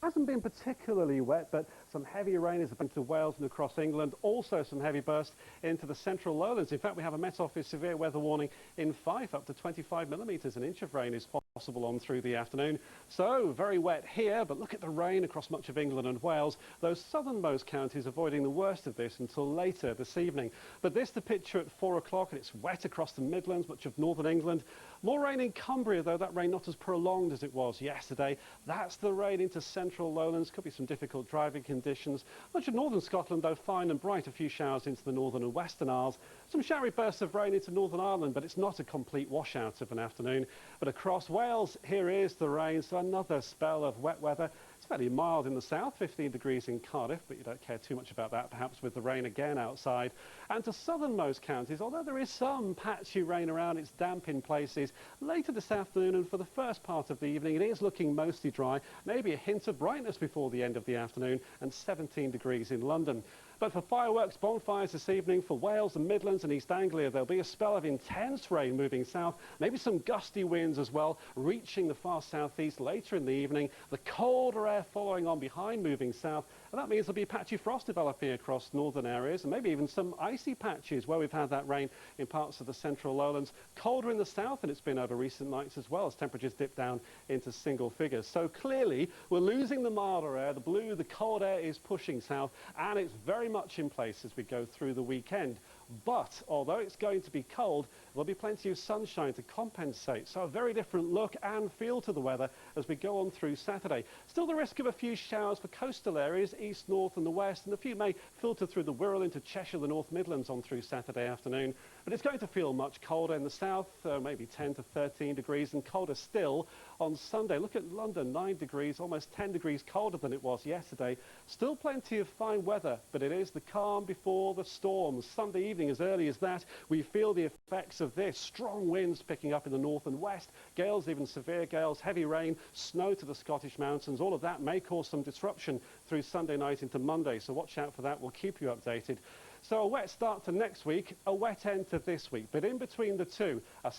Hasn't been particularly wet, but some heavy rain is into Wales and across England. Also some heavy bursts into the central lowlands. In fact, we have a Met Office severe weather warning in Fife. Up to 25 millimetres, an inch of rain is possible on through the afternoon. So very wet here, but look at the rain across much of England and Wales. Those southernmost counties avoiding the worst of this until later this evening. But this the picture at 4 o'clock, and it's wet across the Midlands, much of northern England. More rain in Cumbria, though that rain not as prolonged as it was yesterday. That's the rain into central lowlands. Could be some difficult driving conditions. Much of northern Scotland, though, fine and bright. A few showers into the northern and western Isles. Some showery bursts of rain into Northern Ireland, but it's not a complete washout of an afternoon. But across Wales, here is the rain, so another spell of wet weather. It's fairly mild in the south, 15 degrees in Cardiff, but you don't care too much about that, perhaps with the rain again outside. And to southernmost counties, although there is some patchy rain around, it's damp in places. Later this afternoon and for the first part of the evening, it is looking mostly dry. Maybe a hint of brightness before the end of the afternoon, and 17 degrees in London. But for fireworks, bonfires this evening for Wales, the Midlands and East Anglia, there'll be a spell of intense rain moving south, maybe some gusty winds as well, reaching the far southeast later in the evening. The colder air following on behind, moving south, and that means there'll be patchy frost developing across northern areas, and maybe even some icy patches where we've had that rain in parts of the central lowlands. Colder in the south than it's been over recent nights as well, as temperatures dip down into single figures. So clearly, we're losing the milder air. The blue, the cold air is pushing south, and it's very much in place as we go through the weekend. But although it's going to be cold, there'll be plenty of sunshine to compensate. So a very different look and feel to the weather as we go on through Saturday. Still the risk of a few showers for coastal areas, east, north and the west, and a few may filter through the Wirral into Cheshire, the North Midlands on through Saturday afternoon. But it's going to feel much colder in the south, maybe 10 to 13 degrees, and colder still on Sunday. Look at London, 9 degrees, almost 10 degrees colder than it was yesterday. Still plenty of fine weather, but it is the calm before the storms. Sunday evening, as early as that, we feel the effects of this. Strong winds picking up in the north and west, gales, even severe gales, heavy rain, snow to the Scottish mountains. All of that may cause some disruption through Sunday night into Monday, so watch out for that. We'll keep you updated. So a wet start to next week, a wet end to this week, but in between the two, a